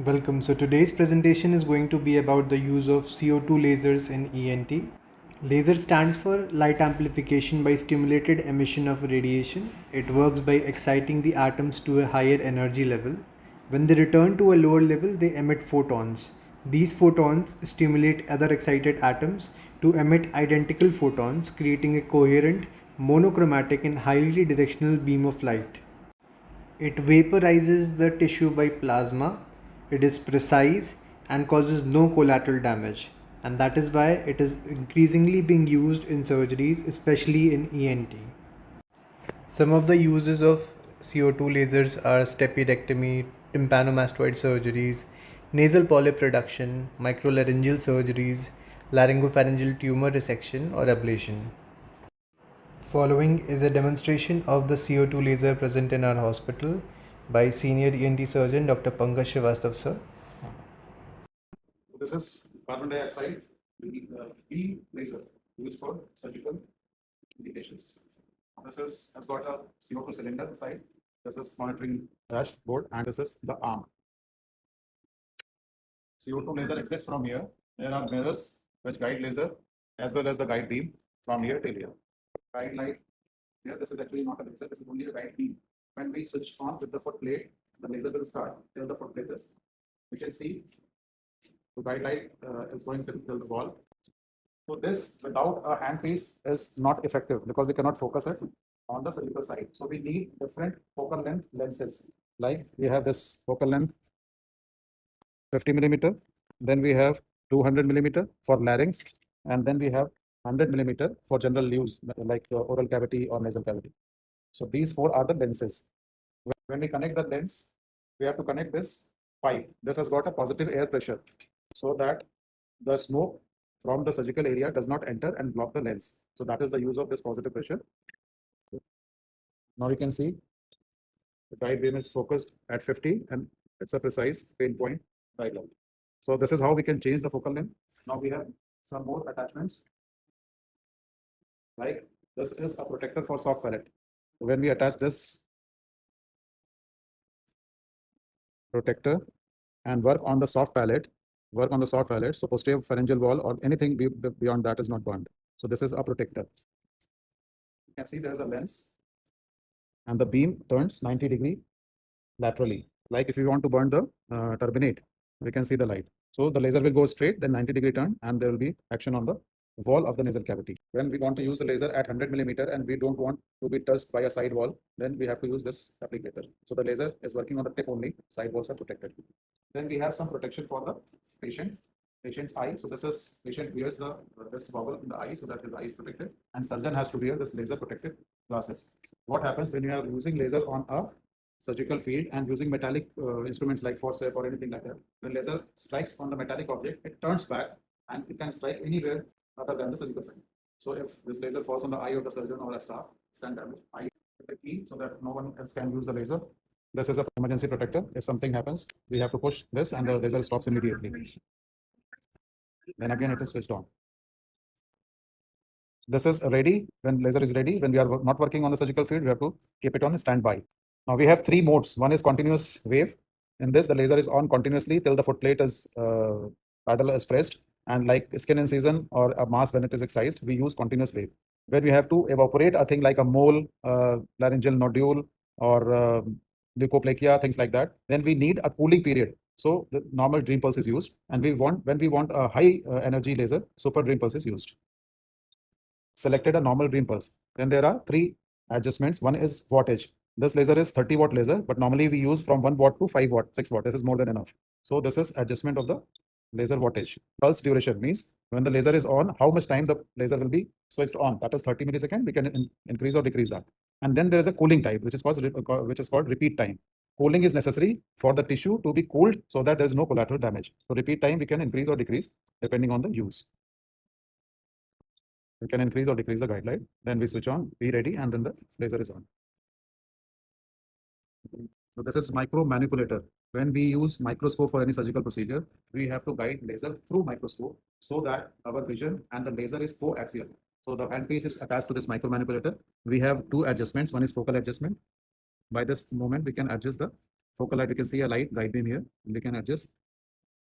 Welcome. So today's presentation is going to be about the use of CO2 lasers in ENT. Laser stands for light amplification by stimulated emission of radiation. It works by exciting the atoms to a higher energy level. When they return to a lower level, they emit photons. These photons stimulate other excited atoms to emit identical photons, creating a coherent, monochromatic and highly directional beam of light. It vaporizes the tissue by plasma. It is precise and causes no collateral damage. And that is why it is increasingly being used in surgeries, especially in ENT. Some of the uses of CO2 lasers are stapedectomy, tympanomastoid surgeries, nasal polyp reduction, microlaryngeal surgeries, laryngopharyngeal tumor resection or ablation. Following is a demonstration of the CO2 laser present in our hospital by senior ENT surgeon Dr. Pankaj Srivastav sir. This is carbon dioxide beam laser used for surgical indications. Has got a CO2 cylinder inside. This is monitoring dashboard, and this is the arm. CO2 laser exits from here. There are mirrors which guide laser as well as the guide beam from here till here. Guide light here. This is actually not a laser. This is only a guide beam. When we switch on with the foot plate, the laser will start till the foot plate is. We can see the guide light is going till the wall. So this without a handpiece is not effective because we cannot focus it on the surgical side. So we need different focal length lenses. Like we have this focal length 50 millimeter, then we have 200 millimeter for larynx, and then we have 100 millimeter for general use like oral cavity or nasal cavity. So these four are the lenses. When we connect the lens, we have to connect this pipe. This has got a positive air pressure so that the smoke from the surgical area does not enter and block the lens. So that is the use of this positive pressure. Now you can see the guide beam is focused at 50 and it's a precise pain point guide light. So this is how we can change the focal length. Now we have some more attachments. Like this is a protector for soft palate. When we attach this protector and work on the soft palate, so posterior pharyngeal wall or anything beyond that is not burned. So this is a protector. You can see there is a lens and the beam turns 90-degree laterally. Like if you want to burn the turbinate, we can see the light. So the laser will go straight, then 90-degree turn, and there will be action on the wall of the nasal cavity. When we want to use the laser at 100 millimeter and we don't want to be touched by a side wall, then we have to use this applicator. So the laser is working on the tip only, side walls are protected. Then we have some protection for the patient's eye. So this is patient wears the this goggle in the eye so that his eye is protected, and surgeon has to wear this laser protected glasses. What happens when you are using laser on a surgical field and using metallic instruments like forceps or anything like that? When laser strikes on the metallic object, it turns back and it can strike anywhere other than the surgical site. So if this laser falls on the eye of the surgeon or a staff, it's can damage eye the key so that no one else can use the laser. This is a emergency protector. If something happens, we have to push this and the laser stops immediately. Then again it is switched on. This is ready. When laser is ready, when we are not working on the surgical field, we have to keep it on standby. Now we have three modes. One is continuous wave. In this, the laser is on continuously till the foot plate is paddle is pressed. And like skin incision or a mass when it is excised, we use continuous wave. Where we have to evaporate a thing like a mole, laryngeal nodule, or leukoplakia, things like that. Then we need a cooling period. So the normal dream pulse is used, and when we want a high energy laser, super dream pulse is used. Selected a normal dream pulse. Then there are three adjustments. One is wattage. This laser is 30-watt laser, but normally we use from 1 watt to 5 watt, 6 watt. This is more than enough. So this is adjustment of the laser wattage. Pulse duration means when the laser is on, how much time the laser will be switched on. That is 30 milliseconds. We can increase or decrease that. And then there is a cooling time, which is called repeat time. Cooling is necessary for the tissue to be cooled so that there is no collateral damage. So repeat time we can increase or decrease depending on the use. We can increase or decrease the guide light. Then we switch on, be ready, and then the laser is on. So this is micro manipulator. When we use microscope for any surgical procedure, we have to guide laser through microscope so that our vision and the laser is coaxial. So the handpiece is attached to this micro manipulator. We have two adjustments. One is focal adjustment. By this moment, we can adjust the focal light, we can see a light bright beam here, and we can adjust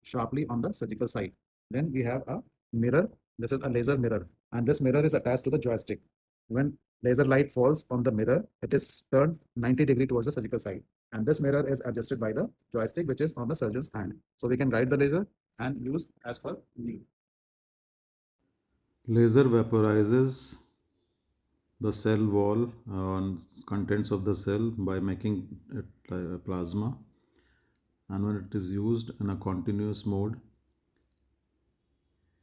sharply on the surgical side. Then we have a mirror. This is a laser mirror, and this mirror is attached to the joystick. When laser light falls on the mirror, it is turned 90 degrees towards the surgical side. And this mirror is adjusted by the joystick, which is on the surgeon's hand. So we can guide the laser and use as per need. Laser vaporizes the cell wall and contents of the cell by making it plasma. And when it is used in a continuous mode,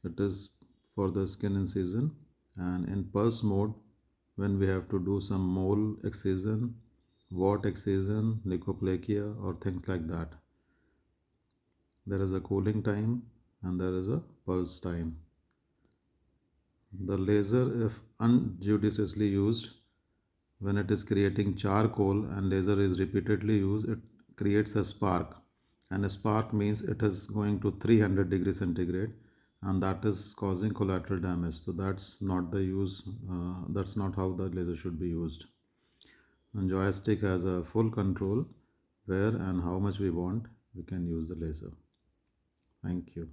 it is for the skin incision. And in pulse mode, when we have to do some mole excision, wart excision, leukoplakia, or things like that, there is a cooling time and there is a pulse time. The laser, if unjudiciously used, when it is creating charcoal and laser is repeatedly used, it creates a spark. And a spark means it is going to 300 degrees centigrade, and that is causing collateral damage. So that's not the use, that's not how the laser should be used. And joystick has a full control where and how much we want, we can use the laser. Thank you.